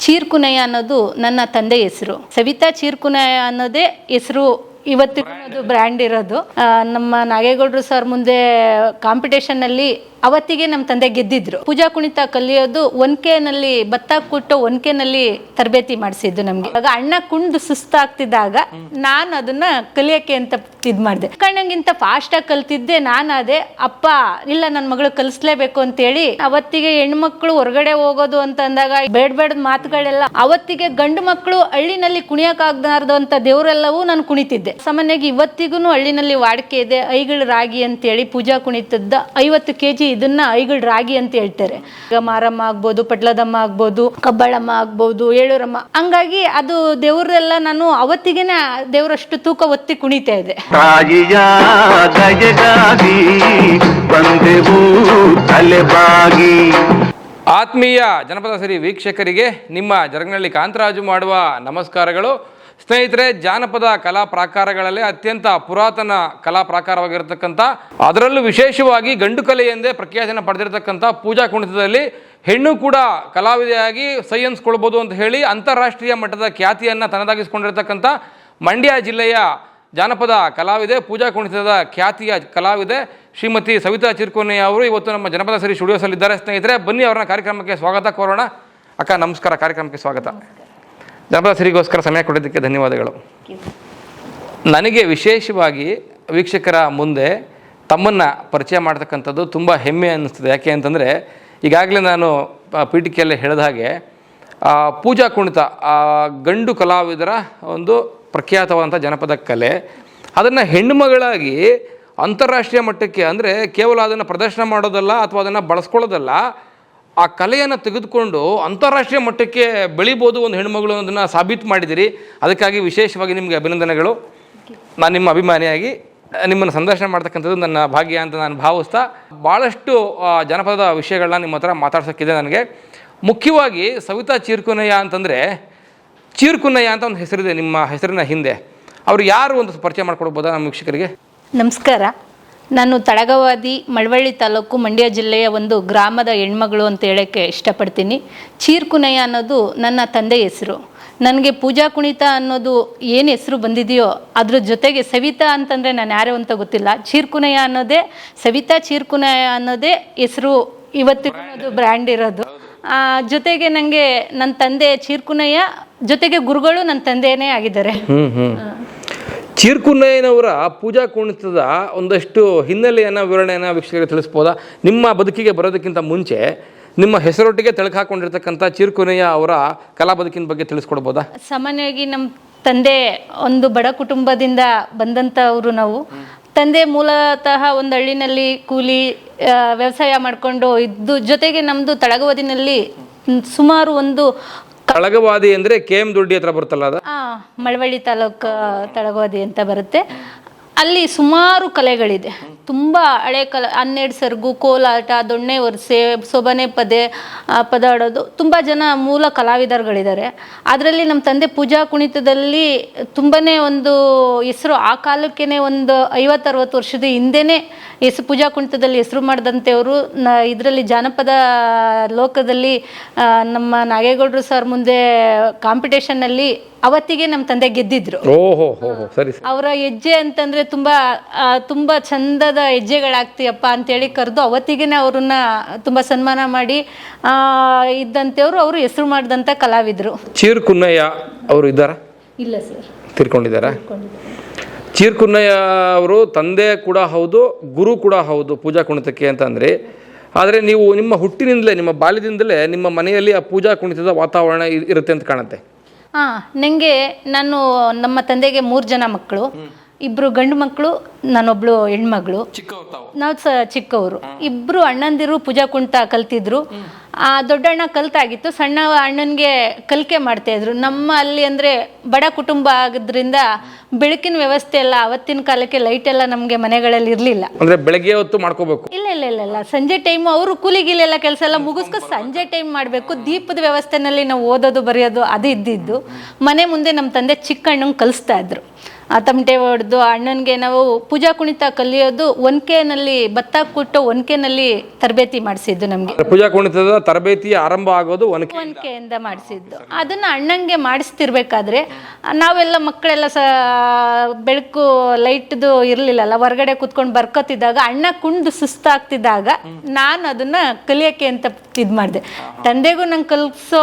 ಚೀರ್ಕುನಯ್ಯ ಅನ್ನೋದು ನನ್ನ ತಂದೆ ಹೆಸರು. ಸವಿತಾ ಚೀರ್ಕುನಯ್ಯ ಅನ್ನೋದೇ ಹೆಸರು ಇವತ್ತಿಗೂ ಅದು ಬ್ರ್ಯಾಂಡ್ ಇರೋದು. ನಮ್ಮ ನಾಗೇಗೌಡರು ಸರ್ ಮುಂದೆ ಕಾಂಪಿಟೇಷನ್ನಲ್ಲಿ ಅವತ್ತಿಗೆ ನಮ್ಮ ತಂದೆ ಗೆದ್ದಿದ್ರು. ಪೂಜಾ ಕುಣಿತ ಕಲಿಯೋದು ಒನ್ಕೆನಲ್ಲಿ ಭತ್ತ ಕುಟ್ಟು ಒನ್ಕೆನಲ್ಲಿ ತರಬೇತಿ ಮಾಡಿಸಿದ್ದು ನಮ್ಗೆ. ಆಗ ಅಣ್ಣ ಕುಂಡು ಸುಸ್ತಾಗ್ತಿದ್ದಾಗ ನಾನು ಅದನ್ನ ಕಲಿಯಕ್ಕೆ ಅಂತ ಇದ್ ಮಾಡಿದೆ. ಕಣ್ಣಂಗಿಂತ ಫಾಸ್ಟ್ ಆಗಿ ಕಲ್ತಿದ್ದೆ ನಾನು. ಅದೇ ಅಪ್ಪ ಇಲ್ಲ ನನ್ನ ಮಗಳು ಕಲಿಸ್ಲೇಬೇಕು ಅಂತೇಳಿ ಅವತ್ತಿಗೆ ಹೆಣ್ಮಕ್ಳು ಹೊರಗಡೆ ಹೋಗೋದು ಅಂತ ಅಂದಾಗ ಬೇಡ ಮಾತುಗಳೆಲ್ಲ. ಅವತ್ತಿಗೆ ಗಂಡು ಮಕ್ಕಳು ಹಳ್ಳಿನಲ್ಲಿ ಕುಣಿಯಕ್ಕಾಗದಾರ್ದು ಅಂತ ದೇವರೆಲ್ಲವೂ ನಾನು ಕುಣಿತಿದ್ದೆ. ಸಾಮಾನ್ಯವಾಗಿ ಇವತ್ತಿಗೂ ಹಳ್ಳಿನಲ್ಲಿ ವಾಡಿಕೆ ಇದೆ ಐಗಳ ರಾಗಿ ಅಂತೇಳಿ ಪೂಜಾ ಕುಣಿತದ 50 kg ಇದನ್ನ ಐಗಳ ರಾಗಿ ಅಂತ ಹೇಳ್ತಾರೆ. ಈಗ ಮಾರಮ್ಮ ಆಗ್ಬೋದು, ಪಟ್ಲದಮ್ಮ ಆಗ್ಬೋದು, ಕಬ್ಬಳಮ್ಮ ಆಗ್ಬೋದು, ಏಳೂರಮ್ಮ. ಹಂಗಾಗಿ ಅದು ದೇವ್ರೆಲ್ಲ ನಾನು ಅವತ್ತಿಗೆನೆ ದೇವರಷ್ಟು ತೂಕ ಒತ್ತಿ ಕುಣಿತಾ ಇದೆ. ಆತ್ಮೀಯ ಜನಪದ ಸಿರಿ ವೀಕ್ಷಕರಿಗೆ ನಿಮ್ಮ ಜರಗನಹಳ್ಳಿ ಕಾಂತರಾಜು ಮಾಡುವ ನಮಸ್ಕಾರಗಳು. ಸ್ನೇಹಿತರೆ, ಜಾನಪದ ಕಲಾ ಪ್ರಾಕಾರಗಳಲ್ಲಿ ಅತ್ಯಂತ ಪುರಾತನ ಕಲಾ ಪ್ರಾಕಾರವಾಗಿರತಕ್ಕಂಥ, ಅದರಲ್ಲೂ ವಿಶೇಷವಾಗಿ ಗಂಡು ಕಲೆ ಎಂದೇ ಪ್ರಖ್ಯಾತಿಯನ್ನು ಪಡೆದಿರತಕ್ಕಂಥ ಪೂಜಾ ಕುಣಿತದಲ್ಲಿ ಹೆಣ್ಣು ಕೂಡ ಕಲಾವಿದೆಯಾಗಿ ಸೈ ಅನ್ಸ್ಕೊಳ್ಬೋದು ಅಂತ ಹೇಳಿ ಅಂತಾರಾಷ್ಟ್ರೀಯ ಮಟ್ಟದ ಖ್ಯಾತಿಯನ್ನು ತನ್ನದಾಗಿಸ್ಕೊಂಡಿರತಕ್ಕಂಥ ಮಂಡ್ಯ ಜಿಲ್ಲೆಯ ಜಾನಪದ ಕಲಾವಿದೆ, ಪೂಜಾ ಕುಣಿತದ ಖ್ಯಾತಿಯ ಕಲಾವಿದೆ ಶ್ರೀಮತಿ ಸವಿತಾ ಚೀರ್ಕುನಯ್ಯ ಅವರು ಇವತ್ತು ನಮ್ಮ ಜನಪದ ಸಿರಿ ಸ್ಟುಡಿಯೋಸಲ್ಲಿದ್ದಾರೆ. ಸ್ನೇಹಿತರೆ, ಬನ್ನಿ ಅವರನ್ನ ಕಾರ್ಯಕ್ರಮಕ್ಕೆ ಸ್ವಾಗತ ಕೋರೋಣ. ಅಕ್ಕ ನಮಸ್ಕಾರ, ಕಾರ್ಯಕ್ರಮಕ್ಕೆ ಸ್ವಾಗತ. ಜನಪದ ಸಿರಿಗೋಸ್ಕರ ಸಮಯ ಕೊಡೋದಕ್ಕೆ ಧನ್ಯವಾದಗಳು. ನನಗೆ ವಿಶೇಷವಾಗಿ ವೀಕ್ಷಕರ ಮುಂದೆ ತಮ್ಮನ್ನು ಪರಿಚಯ ಮಾಡ್ತಕ್ಕಂಥದ್ದು ತುಂಬ ಹೆಮ್ಮೆ ಅನ್ನಿಸ್ತದೆ. ಯಾಕೆ ಅಂತಂದರೆ ಈಗಾಗಲೇ ನಾನು ಪೀಠಿಕೆಯಲ್ಲೇ ಹೇಳಿದ ಹಾಗೆ ಪೂಜಾ ಕುಣಿತ ಗಂಡು ಕಲಾವಿದರ ಒಂದು ಪ್ರಖ್ಯಾತವಾದಂಥ ಜನಪದ ಕಲೆ, ಅದನ್ನು ಹೆಣ್ಣುಮಗಳಾಗಿ ಅಂತಾರಾಷ್ಟ್ರೀಯ ಮಟ್ಟಕ್ಕೆ, ಅಂದರೆ ಕೇವಲ ಅದನ್ನು ಪ್ರದರ್ಶನ ಮಾಡೋದಲ್ಲ ಅಥವಾ ಅದನ್ನು ಬಳಸ್ಕೊಳ್ಳೋದಲ್ಲ, ಆ ಕಲೆಯನ್ನು ತೆಗೆದುಕೊಂಡು ಅಂತಾರಾಷ್ಟ್ರೀಯ ಮಟ್ಟಕ್ಕೆ ಬೆಳಿಬೋದು ಒಂದು ಹೆಣ್ಮಗಳು ಅನ್ನೋದನ್ನು ಸಾಬೀತು ಮಾಡಿದ್ದೀರಿ. ಅದಕ್ಕಾಗಿ ವಿಶೇಷವಾಗಿ ನಿಮಗೆ ಅಭಿನಂದನೆಗಳು. ನಾನು ನಿಮ್ಮ ಅಭಿಮಾನಿಯಾಗಿ ನಿಮ್ಮನ್ನು ಸಂದರ್ಶನ ಮಾಡ್ತಕ್ಕಂಥದ್ದು ನನ್ನ ಭಾಗ್ಯ ಅಂತ ನಾನು ಭಾವಿಸ್ತಾ, ಭಾಳಷ್ಟು ಜನಪದ ವಿಷಯಗಳನ್ನ ನಿಮ್ಮ ಹತ್ರ ಮಾತಾಡ್ಸೋಕ್ಕಿದೆ ನನಗೆ. ಮುಖ್ಯವಾಗಿ ಸವಿತಾ ಚೀರ್ಕುನಯ್ಯ ಅಂತಂದರೆ, ಚೀರ್ಕುನಯ್ಯ ಅಂತ ಒಂದು ಹೆಸರಿದೆ ನಿಮ್ಮ ಹೆಸರಿನ ಹಿಂದೆ. ಅವರು ಯಾರು ಒಂದು ಪರಿಚಯ ಮಾಡ್ಕೊಡ್ಬೋದಾ ನಮ್ಮ ವೀಕ್ಷಕರಿಗೆ? ನಮಸ್ಕಾರ. ನಾನು ತಳಗವಾದಿ, ಮಳವಳ್ಳಿ ತಾಲೂಕು, ಮಂಡ್ಯ ಜಿಲ್ಲೆಯ ಒಂದು ಗ್ರಾಮದ ಹೆಣ್ಮಗಳು ಅಂತ ಹೇಳೋಕ್ಕೆ ಇಷ್ಟಪಡ್ತೀನಿ. ಚೀರ್ಕುನಯ್ಯ ಅನ್ನೋದು ನನ್ನ ತಂದೆ ಹೆಸರು. ನನಗೆ ಪೂಜಾ ಕುಣಿತ ಅನ್ನೋದು ಏನು ಹೆಸರು ಬಂದಿದೆಯೋ ಅದ್ರ ಜೊತೆಗೆ ಸವಿತಾ ಅಂತಂದರೆ ನಾನು ಯಾರು ಅಂತ ಗೊತ್ತಿಲ್ಲ, ಚೀರ್ಕುನಯ್ಯ ಅನ್ನೋದೇ, ಸವಿತಾ ಚೀರ್ಕುನಯ್ಯ ಅನ್ನೋದೇ ಹೆಸರು ಇವತ್ತಿಗೂ ಅದು ಬ್ರ್ಯಾಂಡ್ ಇರೋದು. ಜೊತೆಗೆ ನನಗೆ ನನ್ನ ತಂದೆ ಚೀರ್ಕುನಯ್ಯ, ಜೊತೆಗೆ ಗುರುಗಳು ನನ್ನ ತಂದೆಯೇ ಆಗಿದ್ದಾರೆ. ಚೀರ್ಕುನಯ್ಯನವರ ಪೂಜಾ ಕುಣಿತದ ಒಂದಷ್ಟು ಹಿನ್ನೆಲೆಯನ್ನು, ವಿವರಣೆಯನ್ನು ವೀಕ್ಷಕರಿಗೆ ತಿಳಿಸ್ಬೋದಾ? ನಿಮ್ಮ ಬದುಕಿಗೆ ಬರೋದಕ್ಕಿಂತ ಮುಂಚೆ ನಿಮ್ಮ ಹೆಸರೊಟ್ಟಿಗೆ ತೆಳಕು ಹಾಕೊಂಡಿರ್ತಕ್ಕಂಥ ಚೀರ್ಕುನಯ್ಯ ಅವರ ಕಲಾ ಬದುಕಿನ ಬಗ್ಗೆ ತಿಳಿಸ್ಕೊಡ್ಬೋದಾ? ಸಾಮಾನ್ಯವಾಗಿ ನಮ್ಮ ತಂದೆ ಒಂದು ಬಡ ಕುಟುಂಬದಿಂದ ಬಂದಂಥವರು ನಾವು. ತಂದೆ ಮೂಲತಃ ಒಂದು ಹಳ್ಳಿನಲ್ಲಿ ಕೂಲಿ ವ್ಯವಸಾಯ ಮಾಡಿಕೊಂಡು ಇದ್ದು, ಜೊತೆಗೆ ನಮ್ಮದು ತಳಗವಾದಿನಲ್ಲಿ ಸುಮಾರು ಒಂದು ತಳಗವಾದಿ ಅಂದರೆ KM ದೊಡ್ಡಿ ಹತ್ರ ಬರುತ್ತಲ್ಲ ಅದು? ಮಳವಳ್ಳಿ ತಾಲೂಕು ತಳಗವಾದಿ ಅಂತ ಬರುತ್ತೆ. ಅಲ್ಲಿ ಸುಮಾರು ಕಲೆಗಳಿದೆ, ತುಂಬ ಹಳೆ ಕಲೆ. 12 ಸರ್ಗು, ಕೋಲಾಟ, ದೊಣ್ಣೆ ಒರಸೆ, ಸೊಬನೆ ಪದ ಆಡೋದು, ತುಂಬ ಜನ ಮೂಲ ಕಲಾವಿದರುಗಳಿದ್ದಾರೆ. ಅದರಲ್ಲಿ ನಮ್ಮ ತಂದೆ ಪೂಜಾ ಕುಣಿತದಲ್ಲಿ ತುಂಬಾ ಒಂದು ಹೆಸರು. ಆ ಕಾಲಕ್ಕೇ ಒಂದು 50-60 ವರ್ಷದ ಹಿಂದೆನೇ ಪೂಜಾ ಕುಣಿತದಲ್ಲಿ ಹೆಸರು ಮಾಡಿದಂಥವರು. ಇದರಲ್ಲಿ ಜಾನಪದ ಲೋಕದಲ್ಲಿ ನಮ್ಮ ನಾಗೇಗೌಡರು ಸರ್ ಮುಂದೆ ಕಾಂಪಿಟೇಷನ್ನಲ್ಲಿ ಅವತ್ತಿಗೆ ನಮ್ಮ ತಂದೆ ಗೆದ್ದಿದ್ರು. ಅವರ ಹೆಜ್ಜೆ ಅಂತಂದ್ರೆ ತುಂಬಾ ಚಂದದ ಹೆಜ್ಜೆಗಳಾಗ್ತೀಯಪ್ಪ ಅಂತೇಳಿ ಕರೆದು ಅವತ್ತಿಗೆನೆ ಅವ್ರನ್ನ ತುಂಬಾ ಸನ್ಮಾನ ಮಾಡಿ ಇದ್ದಂತೆಯವರು. ಅವರು ಹೆಸರು ಮಾಡಿದಂಥ ಕಲಾವಿದರು. ಚೀರ್ಕುನಯ್ಯ ಅವರು ಇದ್ದಾರಾ? ಇಲ್ಲ ಸರ್, ತೀರ್ಕೊಂಡಿದ್ದಾರಾ? ಚೀರ್ಕುನಯ್ಯ ಅವರು ತಂದೆ ಕೂಡ ಹೌದು, ಗುರು ಕೂಡ ಹೌದು ಪೂಜಾ ಕುಣಿತಕ್ಕೆ ಅಂತಂದರೆ. ಆದರೆ ನೀವು ನಿಮ್ಮ ಹುಟ್ಟಿನಿಂದಲೇ, ನಿಮ್ಮ ಬಾಲ್ಯದಿಂದಲೇ ನಿಮ್ಮ ಮನೆಯಲ್ಲಿ ಆ ಪೂಜಾ ಕುಣಿತದ ವಾತಾವರಣ ಇರುತ್ತೆ ಅಂತ ಕಾಣುತ್ತೆ. ನಾನು ನಮ್ಮ ತಂದೆಗೆ 3 ಜನ ಮಕ್ಕಳು, 2 ಗಂಡು ಮಕ್ಕಳು, ನಾನೊಬ್ಳು ಹೆಣ್ಮಗಳು. ನಾವು ಚಿಕ್ಕವರು. 2 ಅಣ್ಣಂದಿರು ಪೂಜಾ ಕುಣಿತ ಕಲ್ತಿದ್ರು. ದೊಡ್ಡಣ್ಣ ಕಲ್ತಾಗಿತ್ತು, ಸಣ್ಣ ಅಣ್ಣನಿಗೆ ಕಲಿಕೆ ಮಾಡ್ತಾ ಇದ್ರು. ನಮ್ಮ ಅಲ್ಲಿ ಅಂದರೆ ಬಡ ಕುಟುಂಬ ಆಗೋದ್ರಿಂದ ಬೆಳಕಿನ ವ್ಯವಸ್ಥೆ ಎಲ್ಲ, ಅವತ್ತಿನ ಕಾಲಕ್ಕೆ ಲೈಟ್ ಎಲ್ಲ ನಮಗೆ ಮನೆಗಳಲ್ಲಿ ಇರಲಿಲ್ಲ. ಅಂದರೆ ಬೆಳಗ್ಗೆ ಹೊತ್ತು ಮಾಡ್ಕೋಬೇಕು? ಇಲ್ಲ, ಸಂಜೆ ಟೈಮು ಅವರು ಕೂಲಿಗಿಲೆಲ್ಲ ಕೆಲಸ ಎಲ್ಲ ಮುಗಿಸ್ಕೊಂಡು ಸಂಜೆ ಟೈಮ್ ಮಾಡಬೇಕು. ದೀಪದ ವ್ಯವಸ್ಥೆನಲ್ಲಿ ನಾವು ಓದೋದು ಬರೆಯೋದು ಅದು ಇದ್ದಿದ್ದು. ಮನೆ ಮುಂದೆ ನಮ್ಮ ತಂದೆ ಚಿಕ್ಕ ಅಣ್ಣಂಗೆ ಕಲಿಸ್ತಾ ಇದ್ರು. ತಮಟೆ ಹೊಡೆದು ಅಣ್ಣನಿಗೆ ನಾವು ಪೂಜಾ ಕುಣಿತ ಕಲಿಯೋದು ಒನಕೆನಲ್ಲಿ ಭತ್ತ ಕೊಟ್ಟು ಒನಕೆನಲ್ಲಿ ತರಬೇತಿ ಮಾಡಿಸಿದ್ದು ನಮಗೆ. ಪೂಜಾ ಕುಣಿತದ ತರಬೇತಿ ಆರಂಭ ಆಗೋದು ಒನಕೆಯಿಂದ ಮಾಡಿಸಿದ್ದು. ಅದನ್ನು ಅಣ್ಣಂಗೆ ಮಾಡಿಸ್ತಿರ್ಬೇಕಾದ್ರೆ ನಾವೆಲ್ಲ ಮಕ್ಕಳೆಲ್ಲ ಬೆಳಕು ಲೈಟ್ದು ಇರಲಿಲ್ಲಲ್ಲ, ಹೊರಗಡೆ ಕೂತ್ಕೊಂಡು ಬರ್ಕೋತಿದ್ದಾಗ ಅಣ್ಣ ಕುಂಡು ಸುಸ್ತಾಗ್ತಿದ್ದಾಗ ನಾನು ಅದನ್ನ ಕಲಿಯೋಕ್ಕೆ ಅಂತ ಇದು ಮಾಡಿದೆ. ತಂದೆಗೂ ನಂಗೆ ಕಲಿಸೋ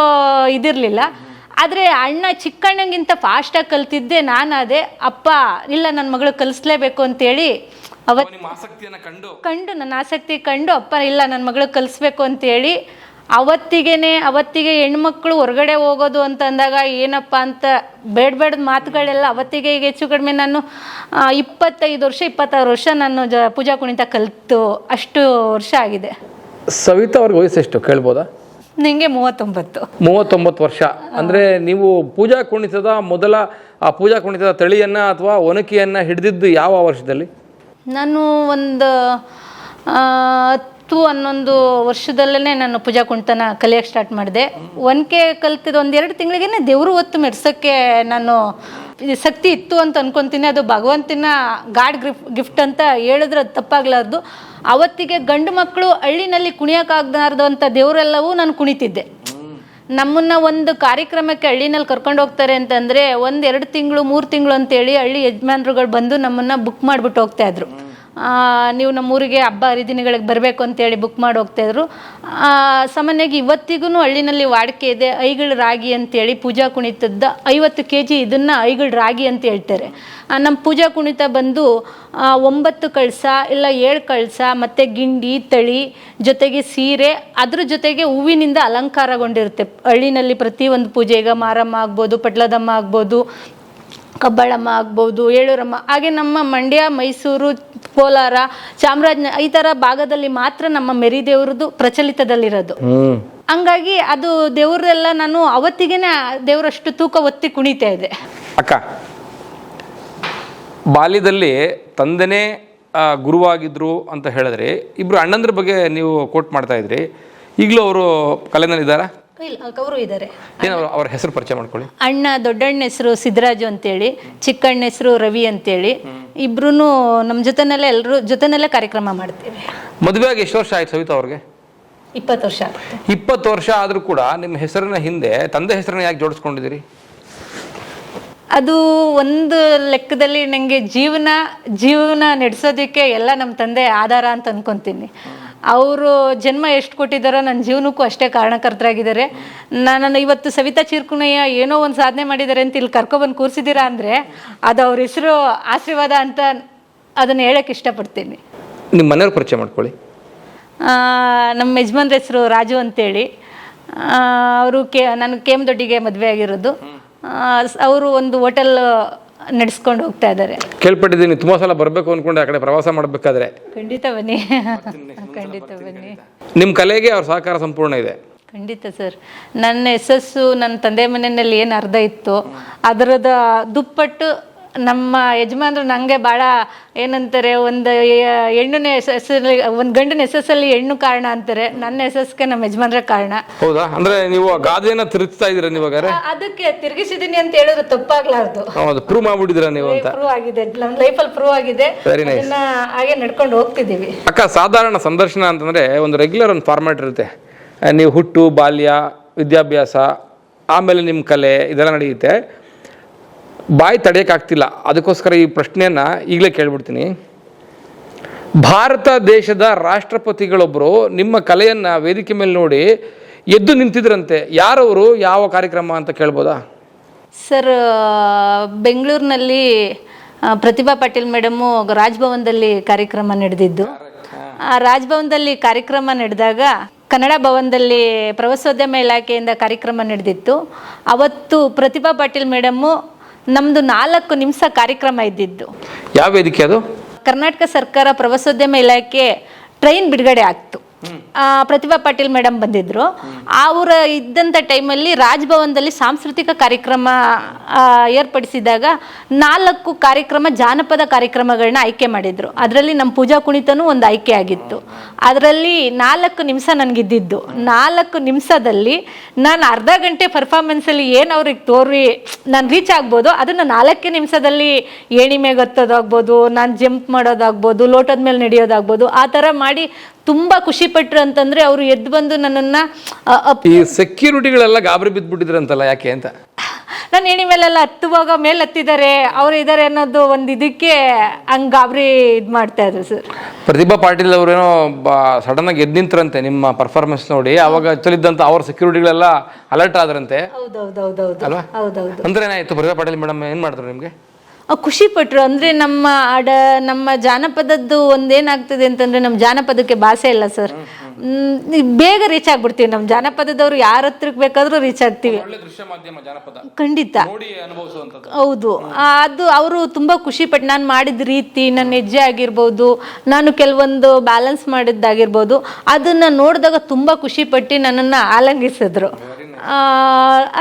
ಇದಿರಲಿಲ್ಲ, ಆದರೆ ಅಣ್ಣ ಚಿಕ್ಕಣ್ಣಂಗಿಂತ ಫಾಸ್ಟಾಗಿ ಕಲ್ತಿದ್ದೆ ನಾನು. ಅದೇ ಅಪ್ಪ ಇಲ್ಲ ನನ್ನ ಮಗಳು ಕಲಿಸ್ಲೇಬೇಕು ಅಂತೇಳಿ ಅವತ್ತು ಕಂಡು ನನ್ನ ಆಸಕ್ತಿ ಕಂಡು ಅಪ್ಪ ಇಲ್ಲ ನನ್ನ ಮಗಳು ಕಲಿಸ್ಬೇಕು ಅಂತೇಳಿ ಅವತ್ತಿಗೆ ಹೆಣ್ಮಕ್ಳು ಹೊರಗಡೆ ಹೋಗೋದು ಅಂತ ಅಂದಾಗ ಏನಪ್ಪ ಅಂತ ಬೇಡ ಮಾತುಗಳೆಲ್ಲ ಅವತ್ತಿಗೆ ಈಗ ಹೆಚ್ಚು ಕಡಿಮೆ ನಾನು 26 ವರ್ಷ ನಾನು ಪೂಜಾ ಕುಣಿತ ಕಲಿತು ಅಷ್ಟು ವರ್ಷ ಆಗಿದೆ. ಸವಿತಾ ಅವ್ರಿಗೆ ವಯಸ್ಸು ಎಷ್ಟು ಕೇಳ್ಬೋದಾ? ನಿಂಗೆ 39 ವರ್ಷ. ಅಂದರೆ ನೀವು ಪೂಜಾ ಕುಣಿತದ ಮೊದಲ ಆ ಪೂಜಾ ಕುಣಿತದ ತಳಿಯನ್ನ ಅಥವಾ ಒನಕೆಯನ್ನ ಹಿಡಿದಿದ್ದು ಯಾವ ವರ್ಷದಲ್ಲಿ? ನಾನು ಒಂದು 10-11 ವರ್ಷದಲ್ಲೇ ನಾನು ಪೂಜಾ ಕುಣಿತನ ಕಲಿಯೋಕ್ಕೆ ಸ್ಟಾರ್ಟ್ ಮಾಡಿದೆ. ಒನಕೆ ಕಲ್ತಿದ್ದು 1-2 ತಿಂಗಳಿಗೇನೆ ದೇವರು ಹೊತ್ತು ಮೆಡ್ಸೋಕ್ಕೆ ನಾನು ಶಕ್ತಿ ಇತ್ತು ಅಂತ ಅನ್ಕೊತೀನಿ. ಅದು ಭಗವಂತನ ಗಾಡ್ ಗಿಫ್ಟ್ ಅಂತ ಹೇಳಿದ್ರೆ ಅದು ತಪ್ಪಾಗ್ಲಾರ್ದು. ಅವತ್ತಿಗೆ ಗಂಡು ಮಕ್ಕಳು ಹಳ್ಳಿನಲ್ಲಿ ಕುಣಿಯೋಕ್ಕಾಗಲಾರ್ದು ಅಂತ ದೇವರೆಲ್ಲವೂ ನಾನು ಕುಣಿತಿದ್ದೆ. ನಮ್ಮನ್ನು ಒಂದು ಕಾರ್ಯಕ್ರಮಕ್ಕೆ ಹಳ್ಳಿನಲ್ಲಿ ಕರ್ಕೊಂಡು ಹೋಗ್ತಾರೆ ಅಂತಂದರೆ 1-2 ತಿಂಗಳು 3 ತಿಂಗಳು ಅಂತೇಳಿ ಹಳ್ಳಿ ಯಜಮಾನ್ರುಗಳು ಬಂದು ನಮ್ಮನ್ನು ಬುಕ್ ಮಾಡಿಬಿಟ್ಟು ಹೋಗ್ತಾಯಿದ್ರು. ನೀವು ನಮ್ಮೂರಿಗೆ ಹಬ್ಬ ಹರಿದಿನಗಳಿಗೆ ಬರಬೇಕು ಅಂತೇಳಿ ಬುಕ್ ಮಾಡಿ ಹೋಗ್ತಾಯಿದ್ರು. ಸಾಮಾನ್ಯವಾಗಿ ಇವತ್ತಿಗೂ ಹಳ್ಳಿನಲ್ಲಿ ವಾಡಿಕೆ ಇದೆ. ಐಗಳು ರಾಗಿ ಅಂತೇಳಿ ಪೂಜಾ ಕುಣಿತದ 50 kg ಇದನ್ನು ಐಗಳು ರಾಗಿ ಅಂತ ಹೇಳ್ತಾರೆ. ನಮ್ಮ ಪೂಜಾ ಕುಣಿತ ಬಂದು 9 ಕಳಸ ಇಲ್ಲ 7 ಕಳಸ ಮತ್ತು ಗಿಂಡಿ ತಳಿ ಜೊತೆಗೆ ಸೀರೆ, ಅದ್ರ ಜೊತೆಗೆ ಹೂವಿನಿಂದ ಅಲಂಕಾರಗೊಂಡಿರುತ್ತೆ. ಹಳ್ಳಿನಲ್ಲಿ ಪ್ರತಿಯೊಂದು ಪೂಜೆ, ಈಗ ಮಾರಮ್ಮ ಆಗ್ಬೋದು, ಪಟ್ಲದಮ್ಮ ಆಗ್ಬೋದು, ಕಬ್ಬಾಳಮ್ಮ ಆಗ್ಬೋದು, ಏಳೂರಮ್ಮ, ಹಾಗೆ ನಮ್ಮ ಮಂಡ್ಯ, ಮೈಸೂರು, ಕೋಲಾರ, ಚಾಮರಾಜನಗರ ಈ ಥರ ಭಾಗದಲ್ಲಿ ಮಾತ್ರ ನಮ್ಮ ಮೆರಿದೇವ್ರದ್ದು ಪ್ರಚಲಿತದಲ್ಲಿರೋದು. ಹಂಗಾಗಿ ಅದು ದೇವ್ರದೆಲ್ಲ ನಾನು ಅವತ್ತಿಗೆನೆ ದೇವರಷ್ಟು ತೂಕ ಒತ್ತಿ ಕುಣಿತಾ ಇದೆ. ಅಕ್ಕ, ಬಾಲ್ಯದಲ್ಲಿ ತಂದೆನೇ ಗುರುವಾಗಿದ್ರು ಅಂತ ಹೇಳಿದ್ರಿ. ಇಬ್ರು ಅಣ್ಣಂದ್ರ ಬಗ್ಗೆ ನೀವು ಕೋಟ್ ಮಾಡ್ತಾ ಇದ್ರಿ. ಈಗಲೂ ಅವರು ಕಲೆನಲ್ಲಿದ್ದಾರಾ? ಅವರು ಇದ್ದಾರೆ. ಅವ್ರ ಹೆಸರು ಪರಿಚಯ ಮಾಡ್ಕೊಳ್ಳಿ. ಅಣ್ಣ ದೊಡ್ಡಣ್ಣ ಹೆಸರು ಸಿದ್ದರಾಜು ಅಂತೇಳಿ, ಚಿಕ್ಕಣ್ಣ ಹೆಸರು ರವಿ ಅಂತೇಳಿ. ಇಬ್ರು ನಮ್ಮ ಜೊತೆನಲ್ಲೇ ಕಾರ್ಯಕ್ರಮ ಮಾಡ್ತೀವಿ. ಮದುವೆ ಆಗಿ ಎಷ್ಟು ವರ್ಷ ಆಯ್ತು ಸವಿತಾ ಅವ್ರಿಗೆ? 20 ವರ್ಷ. 20 ವರ್ಷ ಆದ್ರೂ ಕೂಡ ನಿಮ್ಮ ಹೆಸರಿನ ಹಿಂದೆ ತಂದೆ ಹೆಸರನ್ನ ಯಾಕೆ ಜೋಡಿಸ್ಕೊಂಡಿದ್ದೀರಿ? ಅದು ಒಂದು ಲೆಕ್ಕದಲ್ಲಿ ನನಗೆ ಜೀವನ ನಡೆಸೋದಕ್ಕೆ ಎಲ್ಲ ನಮ್ಮ ತಂದೆ ಆಧಾರ ಅಂತ ಅನ್ಕೊತೀನಿ. ಅವರು ಜನ್ಮ ಎಷ್ಟು ಕೊಟ್ಟಿದ್ದಾರೋ ನನ್ನ ಜೀವನಕ್ಕೂ ಅಷ್ಟೇ ಕಾರಣಕರ್ತರಾಗಿದ್ದಾರೆ. ನಾನು ಇವತ್ತು ಸವಿತಾ ಚೀರ್ಕುಣಯ್ಯ ಏನೋ ಒಂದು ಸಾಧನೆ ಮಾಡಿದ್ದಾರೆ ಅಂತ ಇಲ್ಲಿ ಕರ್ಕೊಬಂದು ಕೂರಿಸಿದ್ದೀರಾ ಅಂದರೆ ಅದು ಅವ್ರ ಹೆಸರು ಆಶೀರ್ವಾದ ಅಂತ ಅದನ್ನು ಹೇಳೋಕ್ಕೆ ಇಷ್ಟಪಡ್ತೀನಿ. ನಿಮ್ಮ ಮನೆಯವ್ರ ಪರಿಚಯ ಮಾಡ್ಕೊಳ್ಳಿ. ನಮ್ಮ ಯಜಮಾನ್ರ ಹೆಸರು ರಾಜು ಅಂತೇಳಿ. ಅವರು ನಾನು KM ದೊಡ್ಡಿಗೆ ಮದುವೆ ಆಗಿರೋದು. ಅವರು ಒಂದು ಹೋಟೆಲ್ ನಡೆಸ್ಕೊಂಡು ಹೋಗ್ತಾ ಇದ್ದಾರೆ. ಕೇಳ್ಪಟ್ಟಿದ್ದೀನಿ, ತುಂಬಾ ಸಲ ಬರಬೇಕು ಅನ್ಕೊಂಡೆ ಆ ಕಡೆ ಪ್ರವಾಸ ಮಾಡಬೇಕಾದ್ರೆ. ಖಂಡಿತ ಬನ್ನಿ, ಖಂಡಿತ ಬನ್ನಿ. ನಿಮ್ಮ ಕಲೆಗೆ ಅವ್ರ ಸಹಕಾರ ಸಂಪೂರ್ಣ ಇದೆ. ಖಂಡಿತ ಸರ್. ನನ್ನ ಯಶಸ್ಸು ನನ್ನ ತಂದೆ ಮನೆಯಲ್ಲಿ ಏನು ಅರ್ಧ ಇತ್ತು ಅದರದ ದುಪ್ಪಟ್ಟು ನಮ್ಮ ಯಜಮಾನ್ರು ನನಗೆ ಭಾಳ ಏನಂತಾರೆ, ಒಂದು ಹೆಣ್ಣಿನ ಯಶಸ್ಸಲ್ಲಿ ಒಂದು ಗಂಡನ ಯಶಸ್ಸಲ್ಲಿ ಹೆಣ್ಣು ಕಾರಣ ಅಂತಾರೆ. ನನ್ನ ಯಶಸ್ಸಿಗೆ ನಮ್ಮ ಯಜಮಾನ್ರೆ ಕಾರಣ. ಹೌದಾ? ಅಂದ್ರೆ ನೀವು ಗಾದೆನ ತಿರುಗಿಸ್ತಾ ಇದ್ದೀರಾ ನೀವು? ಅದಕ್ಕೆ ತಿರುಗಿಸಿದೀನಿ ಅಂತ ಹೇಳಿದ್ರೆ ತಪ್ಪಾಗ್ಲಾರ್ದು. ಪ್ರೂವ್ ಮಾಡ್ಬಿಟ್ಟಿದ್ರ ನೀವು ಅಂತ? ಪ್ರೂವ್ ಆಗಿದೆ, ನಮ್ಮ ಲೈಫಲ್ಲಿ ಪ್ರೂವ್ ಆಗಿದೆ. ಅದನ್ನ ಹಾಗೆ ನಡ್ಕೊಂಡು ಹೋಗ್ತಿದ್ದೀವಿ. ಅಕ್ಕ, ಸಾಧಾರಣ ಸಂದರ್ಶನ ಅಂತಂದ್ರೆ ಒಂದು ರೆಗ್ಯುಲರ್ ಒಂದು ಫಾರ್ಮ್ಯಾಟ್ ಇರುತ್ತೆ. ನೀವು ಹುಟ್ಟು, ಬಾಲ್ಯ, ವಿದ್ಯಾಭ್ಯಾಸ, ಆಮೇಲೆ ನಿಮ್ಮ ಕಲೆ, ಇದೆಲ್ಲ ನಡೆಯುತ್ತೆ. ಬಾಯಿ ತಡೆಯೋಕ್ಕಾಗ್ತಿಲ್ಲ, ಅದಕ್ಕೋಸ್ಕರ ಈ ಪ್ರಶ್ನೆಯನ್ನು ಈಗಲೇ ಕೇಳ್ಬಿಡ್ತೀನಿ. ಭಾರತ ದೇಶದ ರಾಷ್ಟ್ರಪತಿಗಳೊಬ್ಬರು ನಿಮ್ಮ ಕಲೆಯನ್ನು ವೇದಿಕೆ ಮೇಲೆ ನೋಡಿ ಎದ್ದು ನಿಂತಿದ್ರಂತೆ. ಯಾರವರು, ಯಾವ ಕಾರ್ಯಕ್ರಮ ಅಂತ ಕೇಳ್ಬೋದಾ? ಸರ್, ಬೆಂಗಳೂರಿನಲ್ಲಿ ಪ್ರತಿಭಾ ಪಾಟೀಲ್ ಮೇಡಮು ರಾಜ್ಭವನದಲ್ಲಿ ಕಾರ್ಯಕ್ರಮ ನಡೆದಿದ್ದು. ಆ ರಾಜ್ಭವನದಲ್ಲಿ ಕಾರ್ಯಕ್ರಮ ನಡೆದಾಗ ಕನ್ನಡ ಭವನದಲ್ಲಿ ಪ್ರವಾಸೋದ್ಯಮ ಇಲಾಖೆಯಿಂದ ಕಾರ್ಯಕ್ರಮ ನಡೆದಿತ್ತು. ಅವತ್ತು ಪ್ರತಿಭಾ ಪಾಟೀಲ್ ಮೇಡಮ್ಮು ನಮ್ಮದು 4 ನಿಮಿಷ ಕಾರ್ಯಕ್ರಮ ಇದ್ದಿದ್ದು. ಯಾವ ವೇದಿಕೆ ಅದು? ಕರ್ನಾಟಕ ಸರ್ಕಾರ ಪ್ರವಾಸೋದ್ಯಮ ಇಲಾಖೆ ಟ್ರೈನ್ ಬಿಡುಗಡೆ ಆಗ್ತು. ಪ್ರತಿಭಾ ಪಾಟೀಲ್ ಮೇಡಮ್ ಬಂದಿದ್ರು. ಅವರ ಇದ್ದಂಥ ಟೈಮಲ್ಲಿ ರಾಜ್ಭವನದಲ್ಲಿ ಸಾಂಸ್ಕೃತಿಕ ಕಾರ್ಯಕ್ರಮ ಏರ್ಪಡಿಸಿದಾಗ 4 ಕಾರ್ಯಕ್ರಮ ಜಾನಪದ ಕಾರ್ಯಕ್ರಮಗಳನ್ನ ಆಯ್ಕೆ ಮಾಡಿದ್ರು. ಅದರಲ್ಲಿ ನಮ್ಮ ಪೂಜಾ ಕುಣಿತನೂ ಒಂದು ಆಯ್ಕೆ ಆಗಿತ್ತು. ಅದರಲ್ಲಿ 4 ನಿಮಿಷ ನನಗಿದ್ದಿದ್ದು. 4 ನಿಮಿಷದಲ್ಲಿ ನಾನು ಅರ್ಧ ಗಂಟೆ ಪರ್ಫಾರ್ಮೆನ್ಸಲ್ಲಿ ಏನು ಅವ್ರಿಗೆ ತೋರಿ ನಾನು ರೀಚ್ ಆಗ್ಬೋದು, ಅದನ್ನು 4 ನಿಮಿಷದಲ್ಲಿ ಏಣಿ ಮೇಲೆ ಹತ್ತೋದಾಗ್ಬೋದು, ನಾನು ಜಂಪ್ ಮಾಡೋದಾಗ್ಬೋದು, ಲೋಟದ ಮೇಲೆ ನಡೆಯೋದಾಗ್ಬೋದು, ಆ ಥರ ಮಾಡಿ ತುಂಬ ಖುಷಿ ಪಟ್ರು. ಅಂತಂದರೆ ಅವರು ಎದ್ದು ಬಂದು ನನ್ನನ್ನು ಈ ಸೆಕ್ಯೂರಿಟಿಗಳೆಲ್ಲ ಗಾಬರಿ ಬಿದ್ದುಬಿಟ್ಟಿದ್ರಂತಲ್ಲ, ಯಾಕೆ ಅಂತ? ನಾನು ಏಣಿ ಮೇಲೆಲ್ಲ ಹತ್ತುವಾಗ ಮೇಲೆ ಹತ್ತಿದ್ದಾರೆ, ಅವ್ರು ಇದ್ದಾರೆ ಅನ್ನೋದು ಒಂದು ಇದಕ್ಕೆ ಹಂಗೆ ಗಾಬರಿ ಇದು ಮಾಡ್ತಾ ಇದ್ರು ಸರ್. ಪ್ರತಿಭಾ ಪಾಟೀಲ್ ಅವರೇನೋ ಸಡನ್ ಆಗಿ ಎದ್ದು ನಿಂತ್ರಂತೆ ನಿಮ್ಮ ಪರ್ಫಾರ್ಮೆನ್ಸ್ ನೋಡಿ. ಅವಾಗ ಚಲಿದ್ದಂತ ಅವ್ರ ಸೆಕ್ಯೂರಿಟಿಗಳೆಲ್ಲ ಅಲರ್ಟ್ ಆದ್ರಂತೆ. ಹೌದೌದೌದೌದು ಅಲ್ವಾ? ಹೌದೌದು. ಅಂದ್ರೆ ಏನಾಯ್ತು, ಪ್ರತಿಭಾ ಪಾಟೀಲ್ ಮೇಡಮ್ ಏನ್ ಮಾಡಿದ್ರು ನಿಮ್ಗೆ? ಖುಷಿ ಪಟ್ರು. ಅಂದರೆ ನಮ್ಮ ಜಾನಪದದ್ದು ಒಂದೇನಾಗ್ತದೆ ಅಂತಂದರೆ, ನಮ್ಮ ಜಾನಪದಕ್ಕೆ ಭಾಷೆ ಇಲ್ಲ ಸರ್. ಬೇಗ ರೀಚ್ ಆಗ್ಬಿಡ್ತೀವಿ. ನಮ್ಮ ಜಾನಪದದವ್ರು ಯಾರ ಹತ್ರಕ್ಕೆ ಬೇಕಾದರೂ ರೀಚ್ ಆಗ್ತೀವಿ. ಖಂಡಿತ ಹೌದು. ಅದು ಅವರು ತುಂಬ ಖುಷಿ ಪಟ್ಟು ನಾನು ಮಾಡಿದ ರೀತಿ, ನನ್ನ ಹೆಜ್ಜೆ ಆಗಿರ್ಬೋದು, ನಾನು ಕೆಲವೊಂದು ಬ್ಯಾಲೆನ್ಸ್ ಮಾಡಿದ್ದಾಗಿರ್ಬೋದು, ಅದನ್ನು ನೋಡಿದಾಗ ತುಂಬ ಖುಷಿ ಪಟ್ಟು ನನ್ನನ್ನು ಆಲಂಗಿಸಿದ್ರು.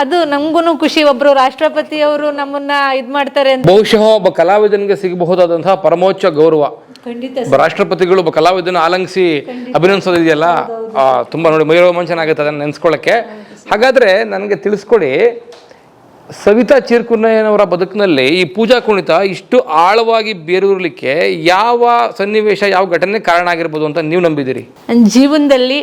ಅದು ನಮಗೂ ಖುಷಿ. ಒಬ್ಬರು ರಾಷ್ಟ್ರಪತಿಯವರು ನಮ್ಮನ್ನ ಇದು ಮಾಡ್ತಾರೆ ಅಂತ. ಬಹುಶಃ ಒಬ್ಬ ಕಲಾವಿದನಿಗೆ ಸಿಗಬಹುದಾದಂತಹ ಪರಮೋಚ್ಚ ಗೌರವ. ಖಂಡಿತ ರಾಷ್ಟ್ರಪತಿಗಳು ಒಬ್ಬ ಕಲಾವಿದನ ಆಲಂಗಿಸಿ ಅಭಿನಂದಿಸೋದಿದೆಯಲ್ಲ, ತುಂಬಾ ನೋಡಿ ಮೈರೋಮಾಂಚನ ಆಗುತ್ತೆ ಅದನ್ನ ನೆನೆಸ್ಕೊಳ್ಳಕ್ಕೆ. ಹಾಗಾದ್ರೆ ನನಗೆ ತಿಳಿಸ್ಕೊಡಿ, ಸವಿತಾ ಚೀರ್ಕುನ್ನಯ್ಯನವರ ಬದುಕಿನಲ್ಲಿ ಈ ಪೂಜಾ ಕುಣಿತ ಇಷ್ಟು ಆಳವಾಗಿ ಬೇರೂರಲಿಕ್ಕೆ ಯಾವ ಸನ್ನಿವೇಶ, ಯಾವ ಘಟನೆ ಕಾರಣ ಆಗಿರ್ಬೋದು ಅಂತ ನೀವು ನಂಬಿದ್ದೀರಿ? ನನ್ನ ಜೀವನದಲ್ಲಿ